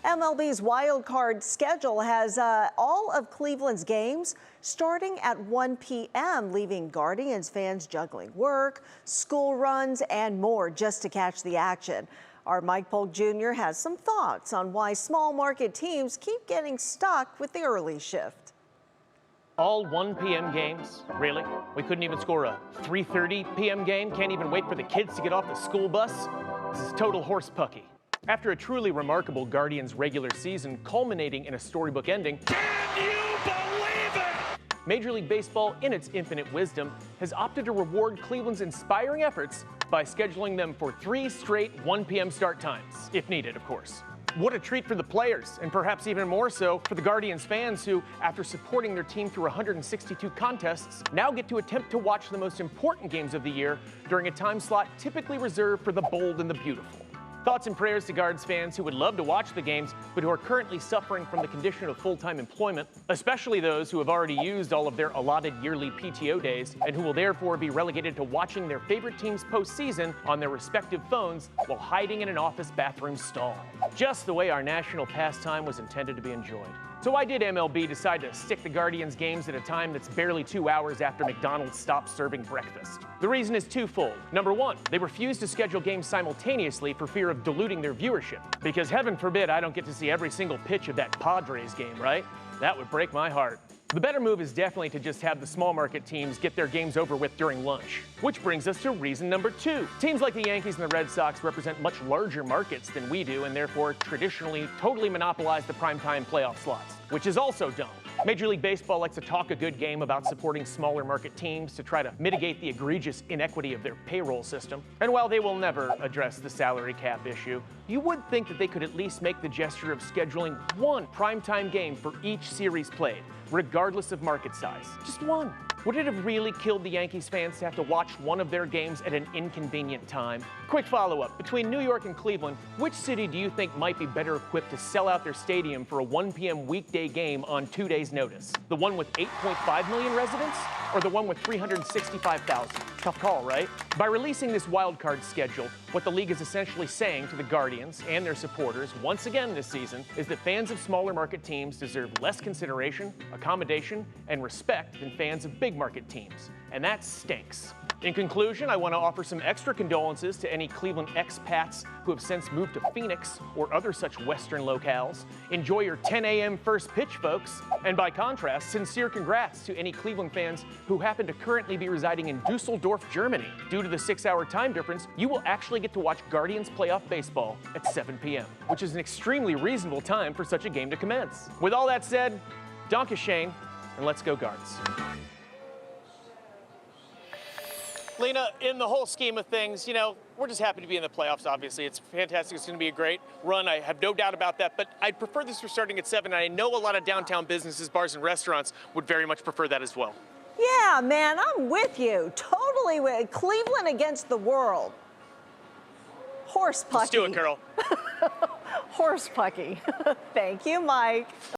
MLB's wild card schedule has all of Cleveland's games starting at 1 p.m., leaving Guardians fans juggling work, school runs, and more just to catch the action. Our Mike-Polk-Jr. has some thoughts on why small market teams keep getting stuck with the early shift. All 1 p.m. games? Really? We couldn't even score a 3:30 p.m. game? Can't even wait for the kids to get off the school bus? This is total horse pucky. After a truly remarkable Guardians regular season culminating in a storybook ending, can you believe it? Major League Baseball, in its infinite wisdom, has opted to reward Cleveland's inspiring efforts by scheduling them for 3 straight 1 p.m. start times, if needed, of course. What a treat for the players, and perhaps even more so for the Guardians fans who, after supporting their team through 162 contests, now get to attempt to watch the most important games of the year during a time slot typically reserved for the bold and the beautiful. Thoughts and prayers to Guards fans who would love to watch the games, but who are currently suffering from the condition of full-time employment, especially those who have already used all of their allotted yearly PTO days and who will therefore be relegated to watching their favorite team's postseason on their respective phones while hiding in an office bathroom stall. Just the way our national pastime was intended to be enjoyed. So why did MLB decide to stick the Guardians games at a time that's barely 2 hours after McDonald's stopped serving breakfast? The reason is twofold. Number one, they refused to schedule games simultaneously for fear of diluting their viewership. Because heaven forbid I don't get to see every single pitch of that Padres game, right? That would break my heart. The better move is definitely to just have the small market teams get their games over with during lunch. Which brings us to reason number 2. Teams like the Yankees and the Red Sox represent much larger markets than we do and therefore traditionally totally monopolize the primetime playoff slots, which is also dumb. Major League Baseball likes to talk a good game about supporting smaller market teams to try to mitigate the egregious inequity of their payroll system. And while they will never address the salary cap issue, you would think that they could at least make the gesture of scheduling 1 primetime game for each series played, regardless of market size. Just 1. Would it have really killed the Yankees fans to have to watch one of their games at an inconvenient time? Quick follow-up. Between New York and Cleveland, which city do you think might be better equipped to sell out their stadium for a 1 p.m. weekday game on 2 days' notice? The one with 8.5 million residents or the one with 365,000? Tough call, right? By releasing this wild card schedule, what the league is essentially saying to the Guardians and their supporters once again this season is that fans of smaller market teams deserve less consideration, accommodation, and respect than fans of big market teams. And that stinks. In conclusion, I want to offer some extra condolences to any Cleveland expats who have since moved to Phoenix or other such Western locales. Enjoy your 10 a.m. first pitch, folks. And by contrast, sincere congrats to any Cleveland fans who happen to currently be residing in Dusseldorf, Germany. Due to the 6-hour time difference, you will actually get to watch Guardians playoff baseball at 7 p.m., which is an extremely reasonable time for such a game to commence. With all that said, Danke Shane, and let's go Guards. Lena, in the whole scheme of things, you know, we're just happy to be in the playoffs, obviously. It's fantastic. It's going to be a great run. I have no doubt about that. But I'd prefer this for starting at 7. And I know a lot of downtown businesses, bars, and restaurants would very much prefer that as well. Yeah, man, I'm with you. Totally with Cleveland against the world. Horse pucky. Let's do it, Carol. Horse pucky. Thank you, Mike.